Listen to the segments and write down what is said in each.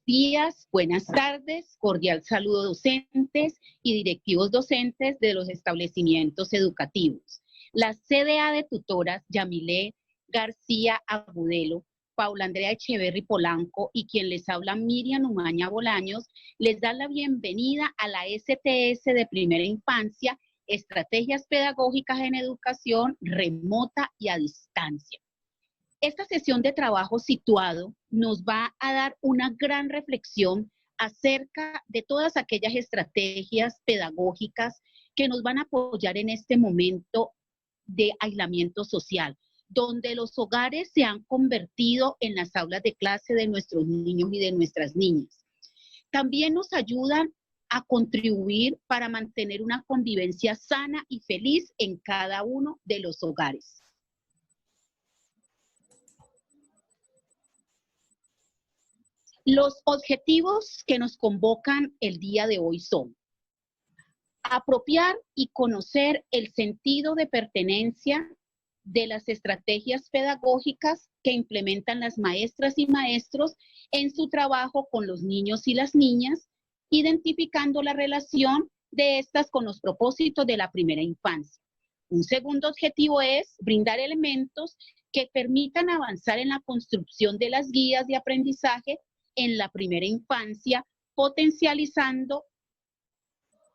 días, buenas tardes, cordial saludo docentes y directivos docentes de los establecimientos educativos. La CDA de tutoras Yamilé García Agudelo, Paula Andrea Echeverry Polanco y quien les habla Miriam Umaña Bolaños, les da la bienvenida a la STS de Primera Infancia, Estrategias Pedagógicas en Educación Remota y a Distancia. Esta sesión de trabajo situado nos va a dar una gran reflexión acerca de todas aquellas estrategias pedagógicas que nos van a apoyar en este momento de aislamiento social, donde los hogares se han convertido en las aulas de clase de nuestros niños y de nuestras niñas. También nos ayudan a contribuir para mantener una convivencia sana y feliz en cada uno de los hogares. Los objetivos que nos convocan el día de hoy son apropiar y conocer el sentido de pertenencia de las estrategias pedagógicas que implementan las maestras y maestros en su trabajo con los niños y las niñas, identificando la relación de estas con los propósitos de la primera infancia. Un segundo objetivo es brindar elementos que permitan avanzar en la construcción de las guías de aprendizaje en la primera infancia, potencializando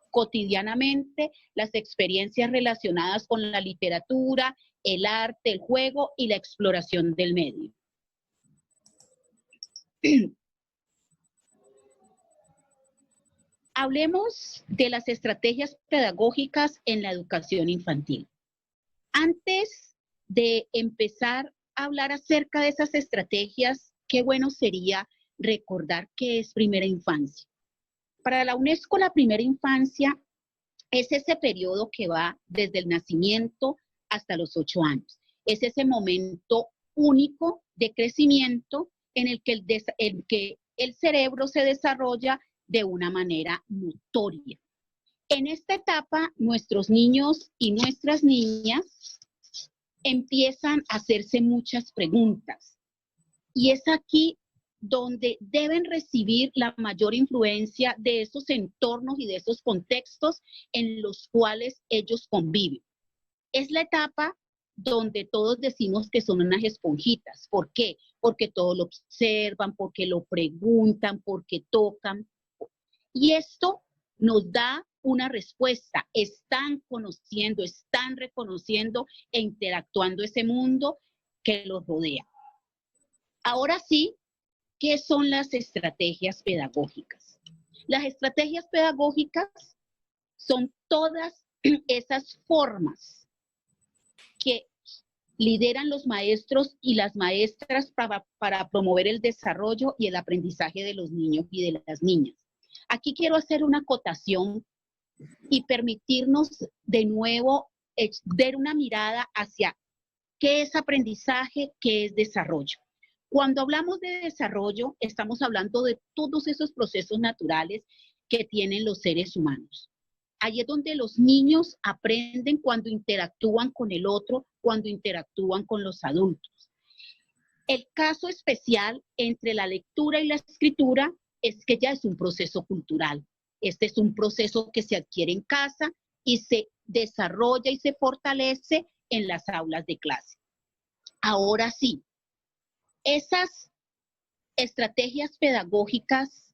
cotidianamente las experiencias relacionadas con la literatura, el arte, el juego y la exploración del medio. Hablemos de las estrategias pedagógicas en la educación infantil. Antes de empezar a hablar acerca de esas estrategias, qué bueno sería recordar qué es primera infancia. Para la UNESCO, la primera infancia es ese periodo que va desde el nacimiento hasta los 8 años. Es ese momento único de crecimiento en el que el cerebro se desarrolla de una manera notoria. En esta etapa, nuestros niños y nuestras niñas empiezan a hacerse muchas preguntas. Y es aquí donde deben recibir la mayor influencia de esos entornos y de esos contextos en los cuales ellos conviven. Es la etapa donde todos decimos que son unas esponjitas. ¿Por qué? Porque todo lo observan, porque lo preguntan, porque tocan. Y esto nos da una respuesta. Están conociendo, están reconociendo e interactuando ese mundo que los rodea. Ahora sí, ¿qué son las estrategias pedagógicas? Las estrategias pedagógicas son todas esas formas que lideran los maestros y las maestras para promover el desarrollo y el aprendizaje de los niños y de las niñas. Aquí quiero hacer una acotación y permitirnos de nuevo ver una mirada hacia qué es aprendizaje, qué es desarrollo. Cuando hablamos de desarrollo, estamos hablando de todos esos procesos naturales que tienen los seres humanos. Ahí es donde los niños aprenden cuando interactúan con el otro, cuando interactúan con los adultos. El caso especial entre la lectura y la escritura es que ya es un proceso cultural. Este es un proceso que se adquiere en casa y se desarrolla y se fortalece en las aulas de clase. Ahora sí, esas estrategias pedagógicas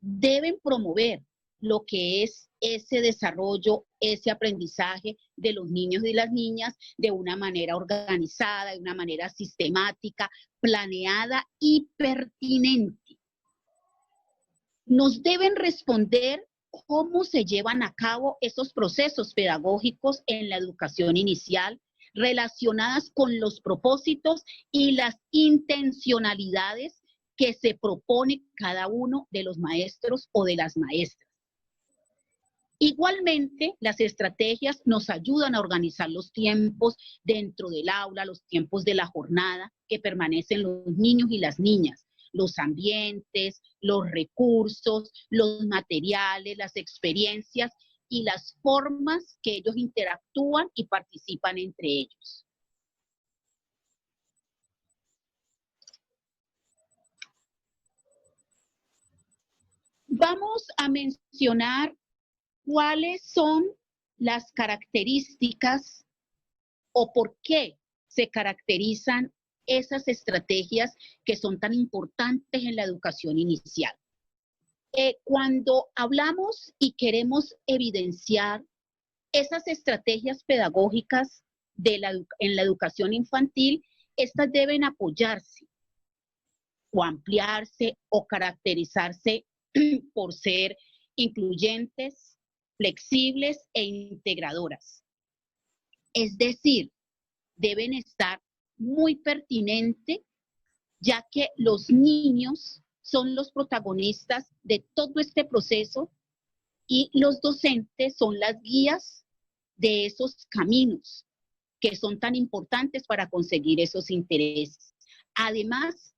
deben promover lo que es ese desarrollo, ese aprendizaje de los niños y las niñas de una manera organizada, de una manera sistemática, planeada y pertinente. Nos deben responder cómo se llevan a cabo esos procesos pedagógicos en la educación inicial, relacionadas con los propósitos y las intencionalidades que se propone cada uno de los maestros o de las maestras. Igualmente, las estrategias nos ayudan a organizar los tiempos dentro del aula, los tiempos de la jornada que permanecen los niños y las niñas, los ambientes, los recursos, los materiales, las experiencias y las formas que ellos interactúan y participan entre ellos. Vamos a mencionar cuáles son las características o por qué se caracterizan esas estrategias que son tan importantes en la educación inicial. Cuando hablamos y queremos evidenciar esas estrategias pedagógicas en la educación infantil, estas deben apoyarse o ampliarse o caracterizarse por ser incluyentes, flexibles e integradoras. Es decir, deben estar muy pertinentes, ya que los niños son los protagonistas de todo este proceso y los docentes son las guías de esos caminos que son tan importantes para conseguir esos intereses. Además,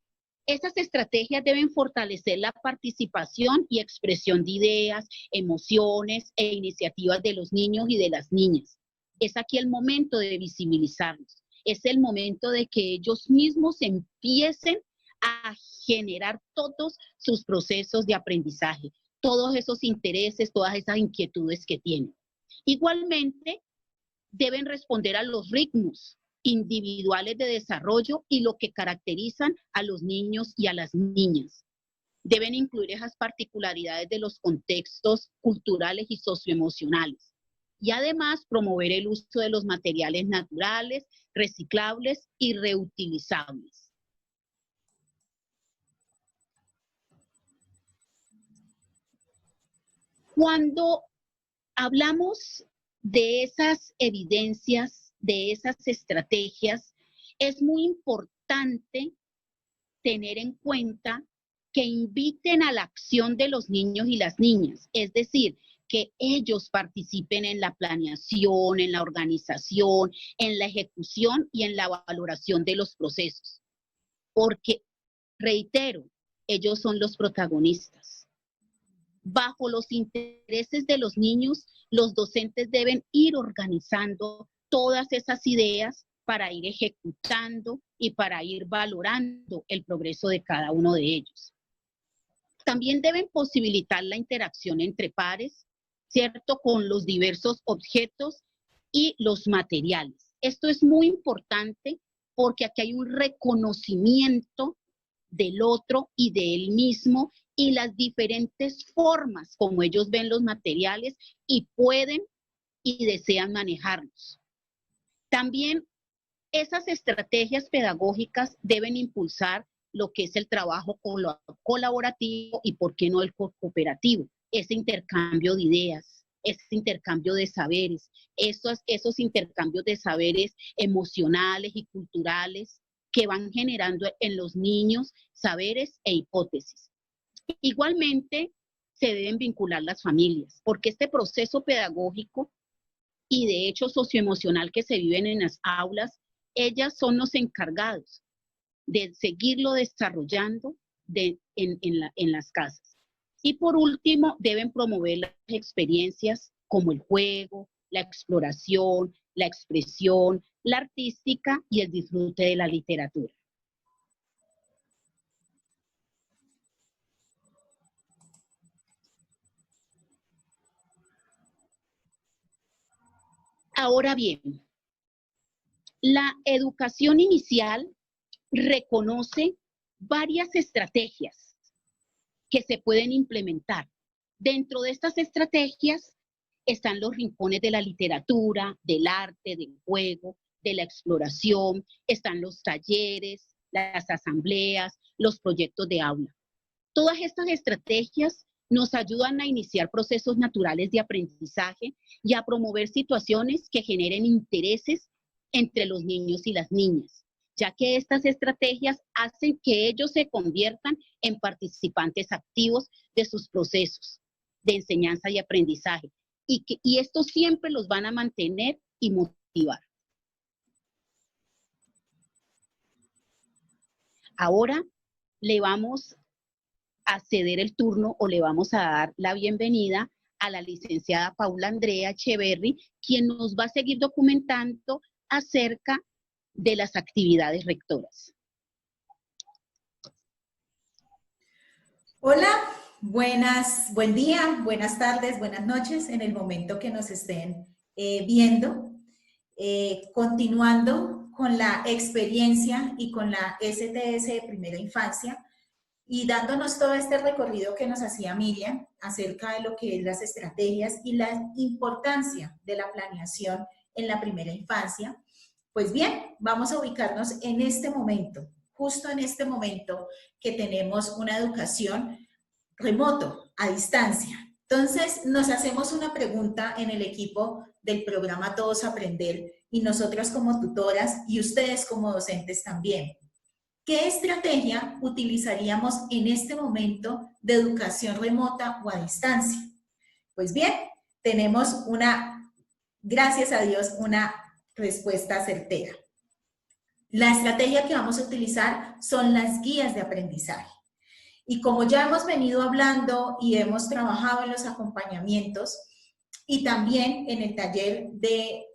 esas estrategias deben fortalecer la participación y expresión de ideas, emociones e iniciativas de los niños y de las niñas. Es aquí el momento de visibilizarlos. Es el momento de que ellos mismos empiecen a generar todos sus procesos de aprendizaje, todos esos intereses, todas esas inquietudes que tienen. Igualmente, deben responder a los ritmos individuales de desarrollo y lo que caracterizan a los niños y a las niñas. Deben incluir esas particularidades de los contextos culturales y socioemocionales. Y además promover el uso de los materiales naturales, reciclables y reutilizables. Cuando hablamos de esas evidencias, de esas estrategias, es muy importante tener en cuenta que inviten a la acción de los niños y las niñas, es decir, que ellos participen en la planeación, en la organización, en la ejecución y en la valoración de los procesos. Porque, reitero, ellos son los protagonistas. Bajo los intereses de los niños, los docentes deben ir organizando todas esas ideas para ir ejecutando y para ir valorando el progreso de cada uno de ellos. También deben posibilitar la interacción entre pares, ¿cierto?, con los diversos objetos y los materiales. Esto es muy importante porque aquí hay un reconocimiento del otro y de él mismo y las diferentes formas como ellos ven los materiales y pueden y desean manejarlos. También esas estrategias pedagógicas deben impulsar lo que es el trabajo colaborativo y, ¿por qué no, el cooperativo? Ese intercambio de ideas, ese intercambio de saberes, esos intercambios de saberes emocionales y culturales que van generando en los niños saberes e hipótesis. Igualmente, se deben vincular las familias, porque este proceso pedagógico y de hecho socioemocional que se viven en las aulas, ellas son los encargados de seguirlo desarrollando en las casas. Y por último, deben promover las experiencias como el juego, la exploración, la expresión, la artística y el disfrute de la literatura. Ahora bien, la educación inicial reconoce varias estrategias que se pueden implementar. Dentro de estas estrategias están los rincones de la literatura, del arte, del juego, de la exploración, están los talleres, las asambleas, los proyectos de aula. Todas estas estrategias nos ayudan a iniciar procesos naturales de aprendizaje y a promover situaciones que generen intereses entre los niños y las niñas, ya que estas estrategias hacen que ellos se conviertan en participantes activos de sus procesos de enseñanza y aprendizaje, y esto siempre los van a mantener y motivar. Ahora le vamos a ceder el turno o le vamos a dar la bienvenida a la licenciada Paula Andrea Echeverry, quien nos va a seguir documentando acerca de las actividades rectoras. Hola, Buen día, buenas tardes, buenas noches en el momento que nos estén viendo. Continuando con la experiencia y con la STS de primera infancia y dándonos todo este recorrido que nos hacía Miriam acerca de lo que es las estrategias y la importancia de la planeación en la primera infancia. Pues bien, vamos a ubicarnos en este momento, justo en este momento que tenemos una educación remoto, a distancia. Entonces, nos hacemos una pregunta en el equipo del programa Todos Aprender y nosotras como tutoras y ustedes como docentes también. ¿Qué estrategia utilizaríamos en este momento de educación remota o a distancia? Pues bien, tenemos gracias a Dios, una respuesta certera. La estrategia que vamos a utilizar son las guías de aprendizaje. Y como ya hemos venido hablando y hemos trabajado en los acompañamientos y también en el taller de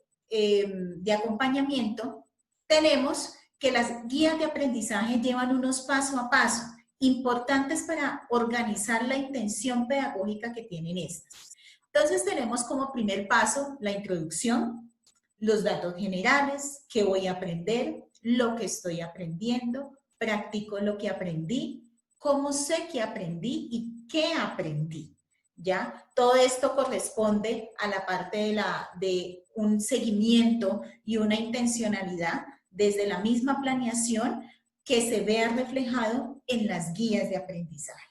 acompañamiento, tenemos que las guías de aprendizaje llevan unos paso a paso importantes para organizar la intención pedagógica que tienen estas. Entonces tenemos como primer paso la introducción, los datos generales, qué voy a aprender, lo que estoy aprendiendo, practico lo que aprendí, cómo sé que aprendí y qué aprendí, ¿ya? Todo esto corresponde a la parte de un seguimiento y una intencionalidad desde la misma planeación que se vea reflejado en las guías de aprendizaje.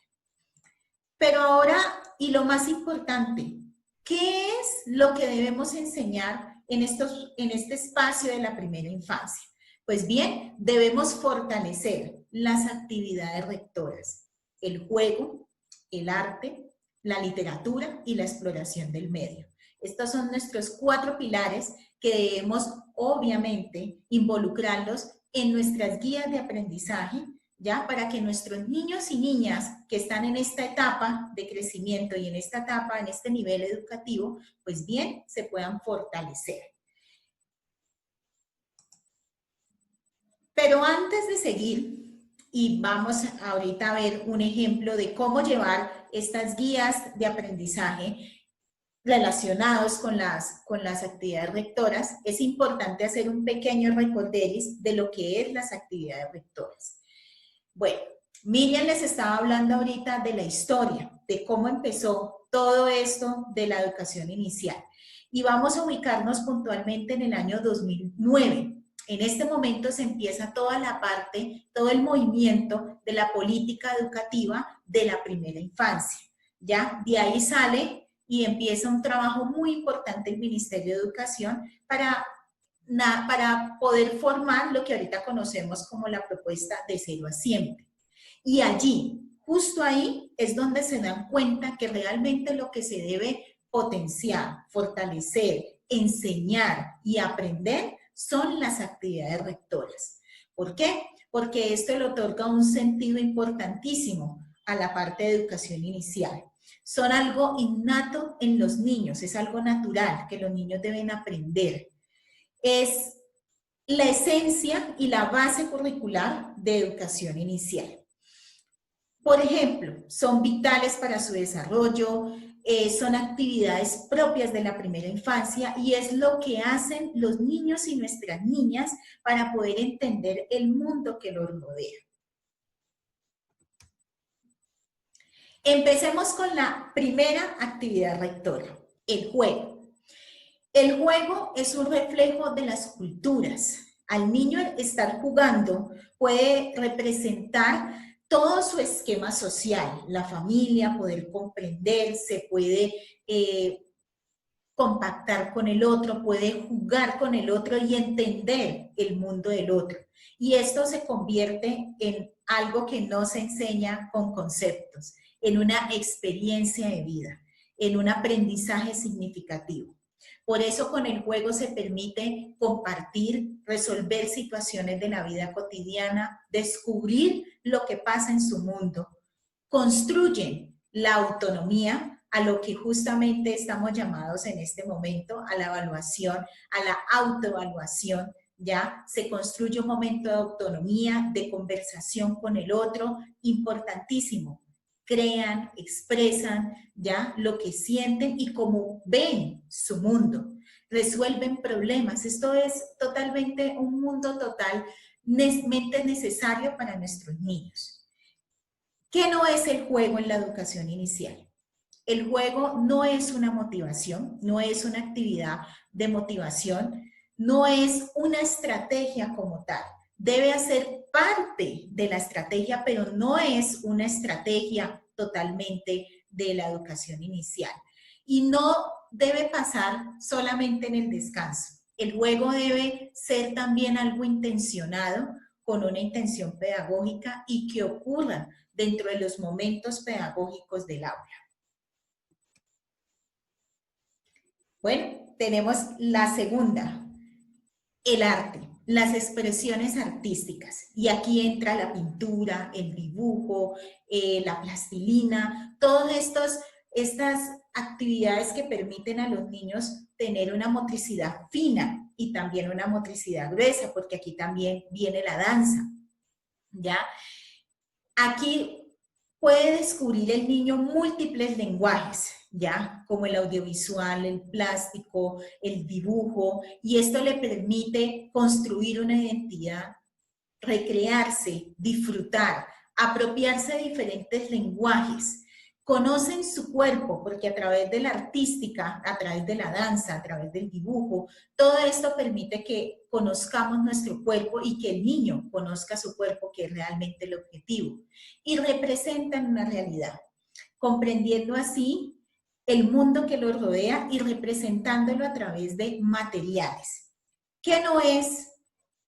Pero ahora, y lo más importante, ¿qué es lo que debemos enseñar en este espacio de la primera infancia? Pues bien, debemos fortalecer las actividades rectoras, el juego, el arte, la literatura y la exploración del medio. Estos son nuestros 4 pilares que debemos, obviamente, involucrarlos en nuestras guías de aprendizaje, ¿ya? Para que nuestros niños y niñas que están en esta etapa de crecimiento y en esta etapa, en este nivel educativo, pues bien, se puedan fortalecer. Pero antes de seguir, y vamos ahorita a ver un ejemplo de cómo llevar estas guías de aprendizaje relacionados con las actividades rectoras, es importante hacer un pequeño recorderis de lo que es las actividades rectoras. Bueno, Miriam les estaba hablando ahorita de la historia, de cómo empezó todo esto de la educación inicial. Y vamos a ubicarnos puntualmente en el año 2009. En este momento se empieza toda la parte, todo el movimiento de la política educativa de la primera infancia. ¿Ya? De ahí sale y empieza un trabajo muy importante el Ministerio de Educación para poder formar lo que ahorita conocemos como la propuesta de 0 a siempre. Y allí, justo ahí, es donde se dan cuenta que realmente lo que se debe potenciar, fortalecer, enseñar y aprender son las actividades rectoras. ¿Por qué? Porque esto le otorga un sentido importantísimo a la parte de educación inicial. Son algo innato en los niños, es algo natural que los niños deben aprender. Es la esencia y la base curricular de educación inicial. Por ejemplo, son vitales para su desarrollo, son actividades propias de la primera infancia y es lo que hacen los niños y nuestras niñas para poder entender el mundo que los rodea. Empecemos con la primera actividad rectora, el juego. El juego es un reflejo de las culturas. Al niño estar jugando puede representar todo su esquema social, la familia, poder comprender, se puede compactar con el otro, puede jugar con el otro y entender el mundo del otro. Y esto se convierte en algo que no se enseña con conceptos, en una experiencia de vida, en un aprendizaje significativo. Por eso con el juego se permite compartir, resolver situaciones de la vida cotidiana, descubrir lo que pasa en su mundo. Construyen la autonomía a lo que justamente estamos llamados en este momento, a la evaluación, a la autoevaluación. Ya se construye un momento de autonomía, de conversación con el otro, importantísimo. crean, expresan ya lo que sienten y cómo ven su mundo, resuelven problemas. Esto es totalmente un mundo totalmente necesario para nuestros niños. ¿Qué no es el juego en la educación inicial? El juego no es una motivación, no es una actividad de motivación, no es una estrategia como tal. Debe hacer parte de la estrategia, pero no es una estrategia totalmente de la educación inicial. Y no debe pasar solamente en el descanso. El juego debe ser también algo intencionado, con una intención pedagógica y que ocurra dentro de los momentos pedagógicos del aula. Bueno, tenemos la segunda, el arte, las expresiones artísticas. Y aquí entra la pintura, el dibujo, la plastilina, todas estas actividades que permiten a los niños tener una motricidad fina y también una motricidad gruesa, porque aquí también viene la danza, ¿ya? Aquí puede descubrir el niño múltiples lenguajes, ¿ya? Como el audiovisual, el plástico, el dibujo, y esto le permite construir una identidad, recrearse, disfrutar, apropiarse de diferentes lenguajes. Conocen su cuerpo, porque a través de la artística, a través de la danza, a través del dibujo, todo esto permite que conozcamos nuestro cuerpo y que el niño conozca su cuerpo, que es realmente el objetivo. Y representan una realidad, comprendiendo así el mundo que los rodea y representándolo a través de materiales. ¿Qué no es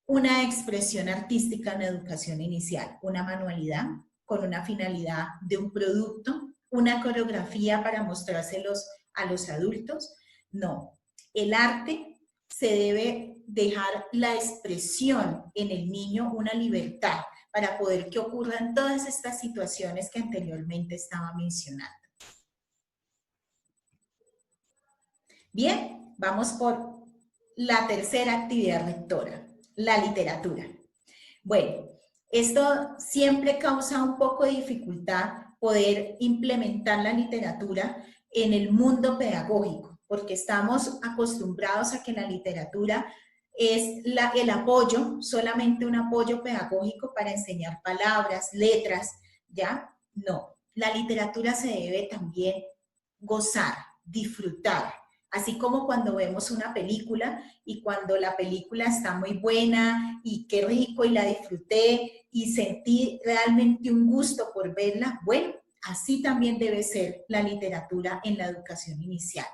una expresión artística en educación inicial? Una manualidad con una finalidad de un producto, una coreografía para mostrárselos a los adultos. No, el arte se debe dejar la expresión en el niño, una libertad para poder que ocurran todas estas situaciones que anteriormente estaba mencionando. Bien, vamos por la tercera actividad rectora, la literatura. Bueno, esto siempre causa un poco de dificultad poder implementar la literatura en el mundo pedagógico, porque estamos acostumbrados a que la literatura es el apoyo, solamente un apoyo pedagógico para enseñar palabras, letras, ¿ya? No, la literatura se debe también gozar, disfrutar. Así como cuando vemos una película y cuando la película está muy buena y qué rico y la disfruté y sentí realmente un gusto por verla, bueno, así también debe ser la literatura en la educación inicial.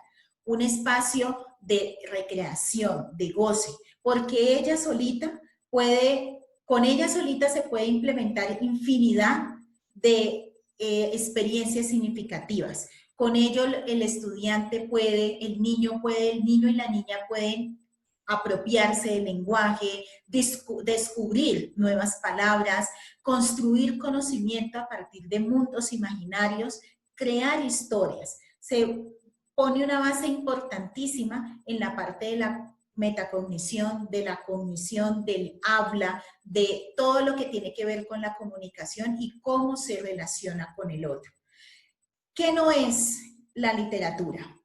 Un espacio de recreación, de goce, porque ella solita con ella solita se puede implementar infinidad de experiencias significativas. Con ello el estudiante puede, el niño y la niña pueden apropiarse del lenguaje, descubrir nuevas palabras, construir conocimiento a partir de mundos imaginarios, crear historias. Se pone una base importantísima en la parte de la metacognición, de la cognición, del habla, de todo lo que tiene que ver con la comunicación y cómo se relaciona con el otro. ¿Qué no es la literatura?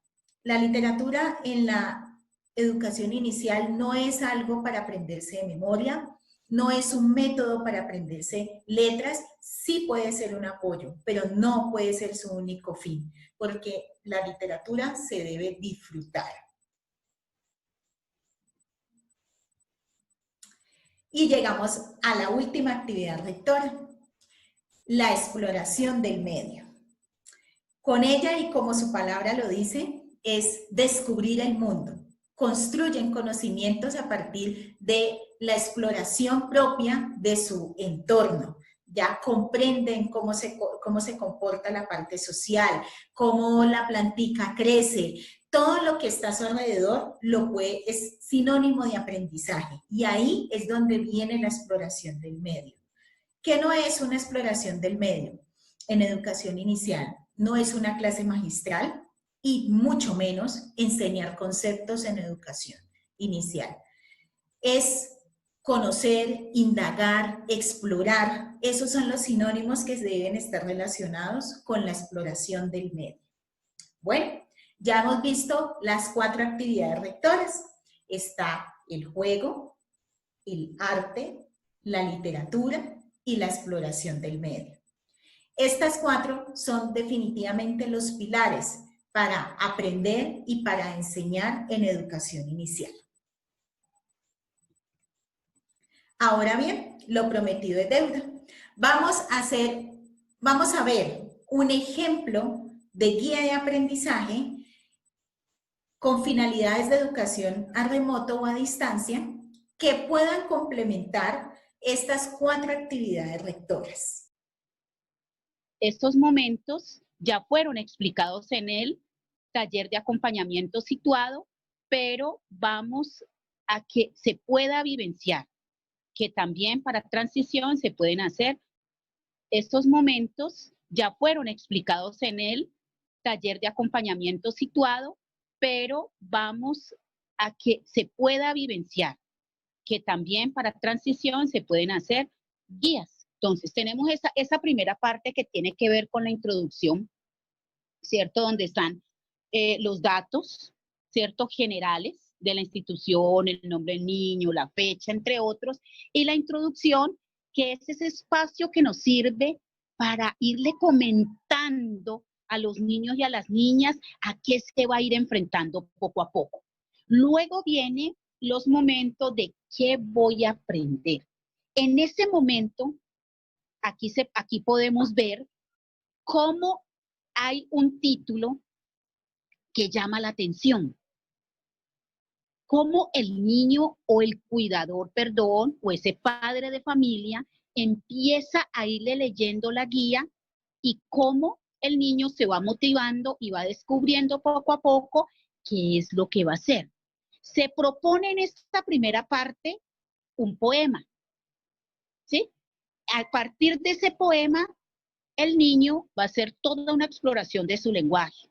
La literatura en la educación inicial no es algo para aprenderse de memoria, no es un método para aprenderse letras, sí puede ser un apoyo, pero no puede ser su único fin, porque la literatura se debe disfrutar. Y llegamos a la última actividad rectora, la exploración del medio. Con ella, y como su palabra lo dice, es descubrir el mundo. Construyen conocimientos a partir de la exploración propia de su entorno. Ya comprenden cómo se comporta la parte social, cómo la plantica crece. Todo lo que está a su alrededor es sinónimo de aprendizaje. Y ahí es donde viene la exploración del medio. ¿Qué no es una exploración del medio en educación inicial? No es una clase magistral y mucho menos enseñar conceptos en educación inicial. Es conocer, indagar, explorar, esos son los sinónimos que deben estar relacionados con la exploración del medio. Bueno, ya hemos visto las 4 actividades rectoras. Está el juego, el arte, la literatura y la exploración del medio. Estas 4 son definitivamente los pilares para aprender y para enseñar en educación inicial. Ahora bien, lo prometido es deuda. Vamos a ver un ejemplo de guía de aprendizaje con finalidades de educación a remoto o a distancia que puedan complementar estas 4 actividades rectoras. Estos momentos ya fueron explicados en el taller de acompañamiento situado, pero vamos a que se pueda vivenciar, que también para transición se pueden hacer. Estos momentos ya fueron explicados en el taller de acompañamiento situado, pero vamos a que se pueda vivenciar, que también para transición se pueden hacer guías. Entonces, tenemos esa primera parte que tiene que ver con la introducción, ¿cierto? Donde están los datos, ¿cierto? Generales de la institución, el nombre del niño, la fecha, entre otros, y la introducción, que es ese espacio que nos sirve para irle comentando a los niños y a las niñas a qué se va a ir enfrentando poco a poco. Luego vienen los momentos de qué voy a aprender. En ese momento, aquí podemos ver cómo hay un título que llama la atención. Cómo el niño o el cuidador, perdón, o ese padre de familia empieza a irle leyendo la guía y cómo el niño se va motivando y va descubriendo poco a poco qué es lo que va a hacer. Se propone en esta primera parte un poema, ¿sí? A partir de ese poema, el niño va a hacer toda una exploración de su lenguaje,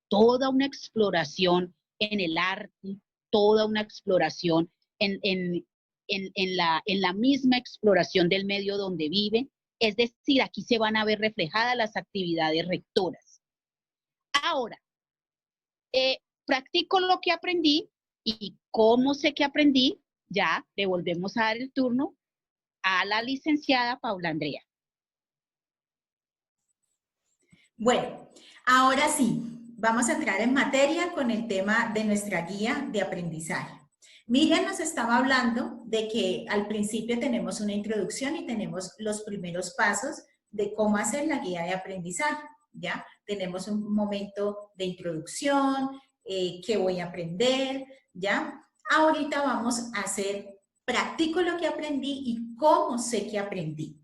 toda una exploración en el arte, toda una exploración en la misma exploración del medio donde vive. Es decir, aquí se van a ver reflejadas las actividades rectoras. Ahora, practico lo que aprendí y cómo sé que aprendí, ya le volvemos a dar el turno a la licenciada Paula Andrea. Bueno, ahora sí, vamos a entrar en materia con el tema de nuestra guía de aprendizaje. Miriam nos estaba hablando de que al principio tenemos una introducción y tenemos los primeros pasos de cómo hacer la guía de aprendizaje, ¿ya? Tenemos un momento de introducción, qué voy a aprender, ¿ya? Ahorita vamos a hacer, practico lo que aprendí y cómo sé que aprendí.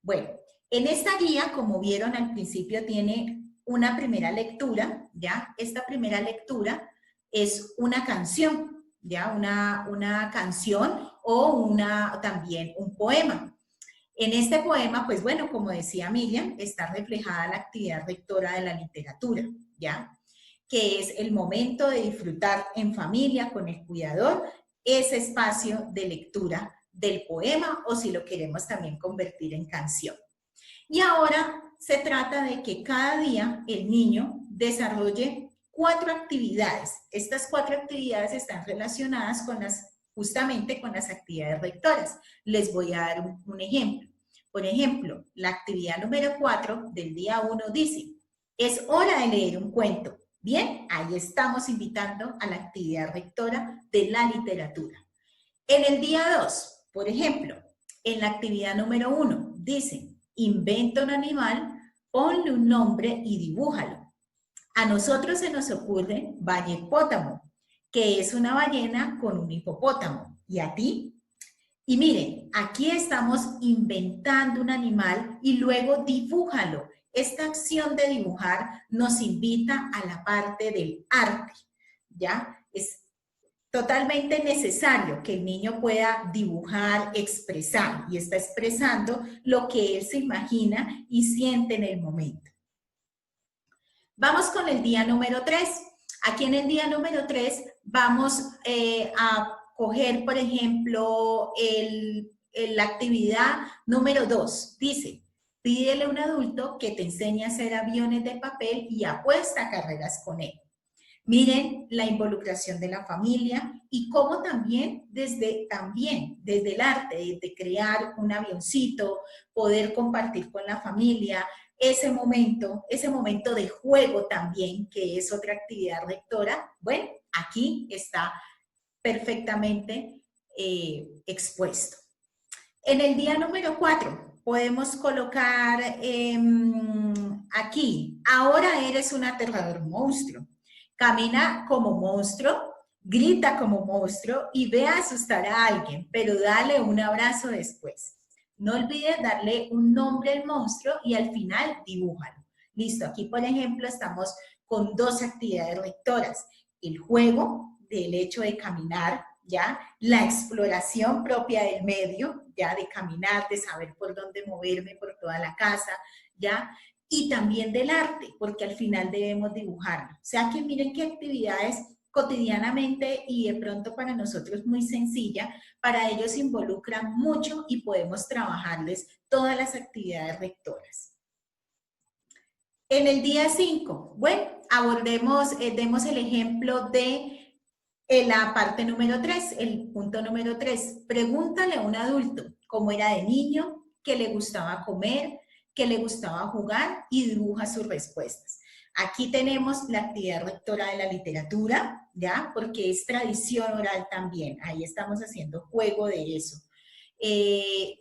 Bueno, en esta guía, como vieron al principio, tiene una primera lectura, ¿ya? Esta primera lectura es una canción, ¿ya? Una canción o también un poema. En este poema, pues bueno, como decía Miriam, está reflejada la actividad rectora de la literatura, ¿ya? Que es el momento de disfrutar en familia con el cuidador ese espacio de lectura del poema o si lo queremos también convertir en canción. Y ahora se trata de que cada día el niño desarrolle 4 actividades. Estas 4 actividades están relacionadas con justamente con las actividades rectoras. Les voy a dar un ejemplo. Por ejemplo, la actividad número 4 del día 1 dice, es hora de leer un cuento. Bien, ahí estamos invitando a la actividad rectora de la literatura. En el día 2, por ejemplo, en la actividad número 1, dice, inventa un animal, ponle un nombre y dibújalo. A nosotros se nos ocurre ballepótamo, que es una ballena con un hipopótamo. ¿Y a ti? Y miren, aquí estamos inventando un animal y luego dibújalo. Esta acción de dibujar nos invita a la parte del arte, ¿ya? Es totalmente necesario que el niño pueda dibujar, expresar, y está expresando lo que él se imagina y siente en el momento. Vamos con el día número 3. Aquí en el día número 3 vamos a coger, por ejemplo, la actividad número 2. Dice, pídele a un adulto que te enseñe a hacer aviones de papel y apuesta a carreras con él. Miren la involucración de la familia y cómo también desde el arte, desde crear un avioncito, poder compartir con la familia, ese momento de juego también, que es otra actividad rectora, bueno, aquí está perfectamente expuesto. En el día número 4 podemos colocar aquí, ahora eres un aterrador monstruo. Camina como monstruo, grita como monstruo y ve a asustar a alguien, pero dale un abrazo después. No olvides darle un nombre al monstruo y al final dibújalo. Listo, aquí por ejemplo estamos con 2 actividades rectoras. El juego del hecho de caminar, ¿ya? La exploración propia del medio, ¿ya? De caminar, de saber por dónde moverme por toda la casa, ¿ya? Y también del arte, porque al final debemos dibujarlo. O sea que miren qué actividades cotidianamente y de pronto para nosotros muy sencilla, para ellos involucran mucho y podemos trabajarles todas las actividades rectoras. En el día 5, bueno, abordemos, demos el ejemplo de la parte número 3, el punto número 3. Pregúntale a un adulto cómo era de niño, qué le gustaba comer, qué le gustaba jugar y dibuja sus respuestas. Aquí tenemos la actividad rectora de la literatura, ¿ya? Porque es tradición oral también. Ahí estamos haciendo juego de eso.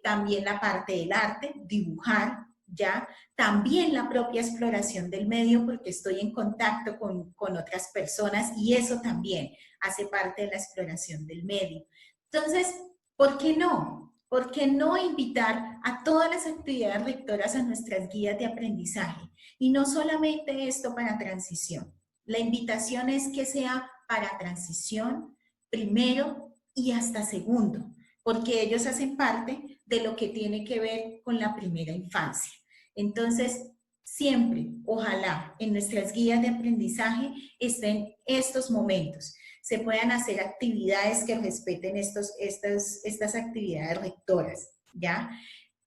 También la parte del arte, dibujar, ¿ya? También la propia exploración del medio porque estoy en contacto con otras personas y eso también hace parte de la exploración del medio. Entonces, ¿por qué no? ¿Por qué no invitar a todas las actividades rectoras a nuestras guías de aprendizaje? Y no solamente esto para transición. La invitación es que sea para transición, primero y hasta segundo, porque ellos hacen parte de lo que tiene que ver con la primera infancia. Entonces, siempre, ojalá, en nuestras guías de aprendizaje estén estos momentos. Se puedan hacer actividades que respeten estas actividades rectoras, ¿ya?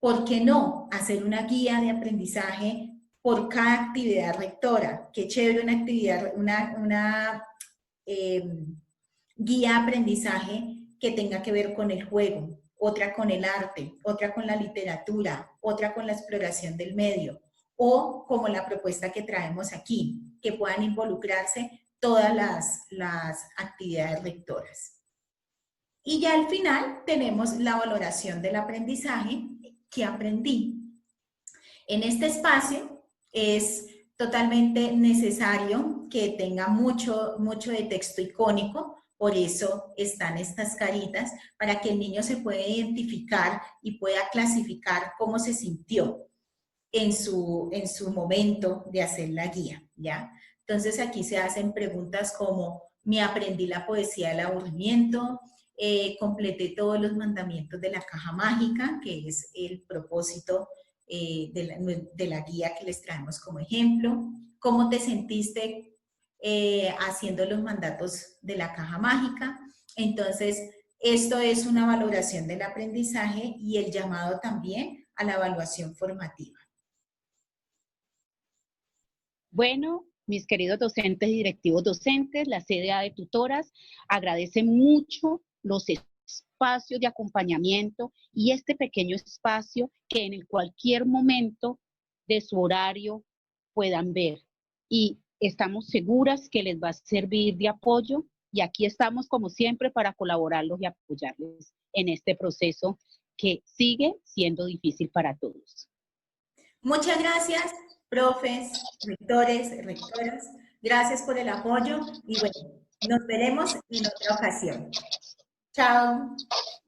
¿Por qué no hacer una guía de aprendizaje por cada actividad rectora? Qué chévere una actividad, una guía de aprendizaje que tenga que ver con el juego, otra con el arte, otra con la literatura, otra con la exploración del medio, o como la propuesta que traemos aquí, que puedan involucrarse todas las actividades rectoras. Y ya al final tenemos la valoración del aprendizaje que aprendí. En este espacio es totalmente necesario que tenga mucho de texto icónico, por eso están estas caritas, para que el niño se pueda identificar y pueda clasificar cómo se sintió en su momento de hacer la guía, ¿ya? Entonces aquí se hacen preguntas como, me aprendí la poesía del aburrimiento, completé todos los mandamientos de la caja mágica, que es el propósito de la guía que les traemos como ejemplo, cómo te sentiste haciendo los mandatos de la caja mágica. Entonces, esto es una valoración del aprendizaje y el llamado también a la evaluación formativa. Bueno, mis queridos docentes y directivos docentes, la CDA de tutoras agradece mucho los espacios de acompañamiento y este pequeño espacio que en cualquier momento de su horario puedan ver. Y estamos seguras que les va a servir de apoyo y aquí estamos como siempre para colaborarlos y apoyarles en este proceso que sigue siendo difícil para todos. Muchas gracias, profes, rectores, rectoras. Gracias por el apoyo y bueno, nos veremos en otra ocasión. Chao.